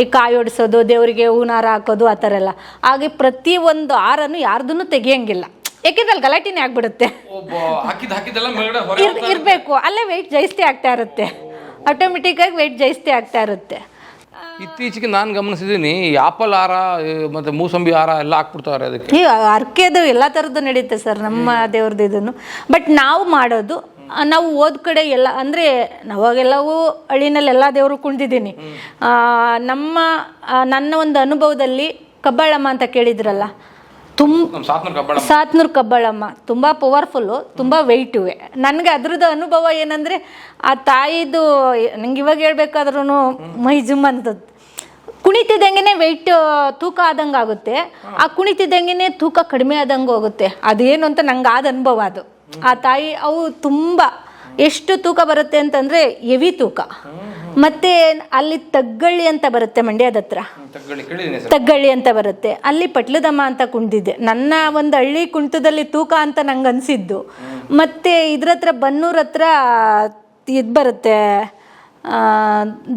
ಈ ಕಾಯಿ ಹೊಡಿಸೋದು, ದೇವರಿಗೆ ಹೂನಾರ ಹಾಕೋದು, ಆ ಥರ ಎಲ್ಲ. ಹಾಗೆ ಪ್ರತಿಯೊಂದು ಹಾರನ್ನು ಯಾರ್ದೂ ತೆಗಿಯಂಗಿಲ್ಲ, ಯಾಕೆಂದ್ರೆ ಅಲ್ಲಿ ಗಲಾಟೆನೇ ಆಗ್ಬಿಡುತ್ತೆ. ಇರಬೇಕು, ಅಲ್ಲೇ ವೆಯ್ಟ್ ಜಾಸ್ತಿ ಆಗ್ತಾ ಇರುತ್ತೆ, ಆಟೋಮೆಟಿಕ್ಕಾಗಿ ವೆಯ್ಟ್ ಜಾಸ್ತಿ ಆಗ್ತಾ ಇರುತ್ತೆ. ಇತ್ತೀಚೆಗೆ ನಾನು ಗಮನಿಸಿದ್ದೀನಿ, ಆಪಲ್ ಹಾರ ಮತ್ತು ಮೂಸಂಬಿ ಹಾರ ಎಲ್ಲ ಹಾಕ್ಬಿಡ್ತಾರೆ ಅದಕ್ಕೆ. ಈ ಅರ್ಕೆದು ಎಲ್ಲ ಥರದ್ದು ನಡೀತೆ ಸರ್ ನಮ್ಮ ದೇವ್ರದ್ದು ಇದನ್ನು. ಬಟ್ ನಾವು ಮಾಡೋದು, ನಾವು ಹೋದ ಕಡೆ ಎಲ್ಲ ಅಂದರೆ ನಾವಾಗೆಲ್ಲವೂ ಹಳ್ಳಿನಲ್ಲಿ ಎಲ್ಲ ದೇವರು ಕುಣಿದಿದ್ದೀನಿ. ನನ್ನ ಒಂದು ಅನುಭವದಲ್ಲಿ ಕಬ್ಬಾಳಮ್ಮ ಅಂತ ಕೇಳಿದ್ರಲ್ಲ, ಸಾತ್ನೂರು ಕಬ್ಬಾಳಮ್ಮ ತುಂಬ ಪವರ್ಫುಲ್ಲು, ತುಂಬ ವೆಯ್ಟುವೆ. ನನಗೆ ಅದ್ರದ್ದು ಅನುಭವ ಏನಂದರೆ, ಆ ತಾಯಿದು ನಂಗೆ ಇವಾಗ ಹೇಳ್ಬೇಕಾದ್ರೂ ಮೈ ಜುಮ್ ಅಂತದ್ದು. ಕುಣಿತಿದ್ದಂಗೆ ವೆಯ್ಟ್ ತೂಕ ಆದಂಗೆ ಆಗುತ್ತೆ, ಆ ಕುಣಿತಿದ್ದಂಗೆ ತೂಕ ಕಡಿಮೆ ಆದಂಗೆ ಹೋಗುತ್ತೆ. ಅದೇನು ಅಂತ ನಂಗೆ ಆದ ಅನುಭವ ಅದು. ಆ ತಾಯಿ ಅವು ತುಂಬ ಎಷ್ಟು ತೂಕ ಬರುತ್ತೆ ಅಂತಂದರೆ ಹೆವಿ ತೂಕ. ಮತ್ತು ಅಲ್ಲಿ ತಗ್ಗಳ್ಳಿ ಅಂತ ಬರುತ್ತೆ, ಮಂಡ್ಯದ ಹತ್ರ ತಗ್ಗಳ್ಳಿ ಅಂತ ಬರುತ್ತೆ. ಅಲ್ಲಿ ಪಟ್ಲದಮ್ಮ ಅಂತ ಕುಣಿದಿದ್ದೆ. ನನ್ನ ಒಂದು ಹಳ್ಳಿ ಕುಣಿತದಲ್ಲಿ ತೂಕ ಅಂತ ನಂಗೆ ಅನಿಸಿದ್ದು. ಮತ್ತು ಇದ್ರ ಹತ್ರ ಬನ್ನೂರ ಹತ್ರ ಇದು ಬರುತ್ತೆ,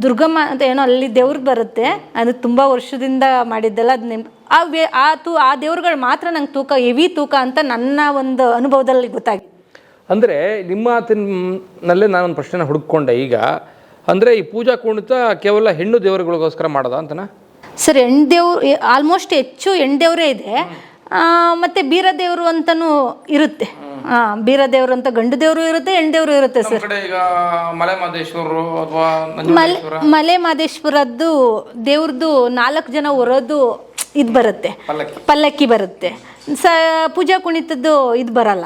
ದುರ್ಗಮ್ಮ ಅಂತ ಏನೋ ಅಲ್ಲಿ ದೇವ್ರಿಗೆ ಬರುತ್ತೆ. ಅದು ತುಂಬ ವರ್ಷದಿಂದ ಮಾಡಿದ್ದೆಲ್ಲ. ಅದು ಆ ದೇವ್ರುಗಳು ಮಾತ್ರ ನಂಗೆ ತೂಕ ಹೆವಿ ತೂಕ ಅಂತ ನನ್ನ ಒಂದು ಅನುಭವದಲ್ಲಿ ಗೊತ್ತಾಗಿದೆ. ಅಂದರೆ ನಿಮ್ಮ ಮಾತಿನಲ್ಲೇ ನಾನೊಂದು ಪ್ರಶ್ನೆನ ಹುಡುಕೊಂಡೆ ಈಗ. ಅಂದರೆ ಈ ಪೂಜಾ ಕುಣಿತ ಕೇವಲ ಹೆಣ್ಣು ದೇವರುಗಳಿಗೋಸ್ಕರ ಮಾಡೋದಾ ಅಂತನಾ? ಸರ್, ಹೆಣ್ದೇವ್ರು ಆಲ್ಮೋಸ್ಟ್ ಹೆಚ್ಚು ಹೆಣ್ದೇವರೇ ಇದೆ. ಮತ್ತು ಬೀರದೇವರು ಅಂತಲೂ ಇರುತ್ತೆ. ಬೀರದೇವರು ಅಂತ ಗಂಡು ದೇವರು ಇರುತ್ತೆ, ಹೆಣ್ದೇವರು ಇರುತ್ತೆ ಸರ್. ಮಲೆ ಮಾದೇಶ್ವರದ್ದು ದೇವ್ರದ್ದು 4 ಜನ ಹೊರೋದು ಇದು ಬರುತ್ತೆ, ಪಲ್ಲಕ್ಕಿ ಬರುತ್ತೆ. ಪೂಜಾ ಕುಣಿತದ್ದು ಇದು ಬರಲ್ಲ.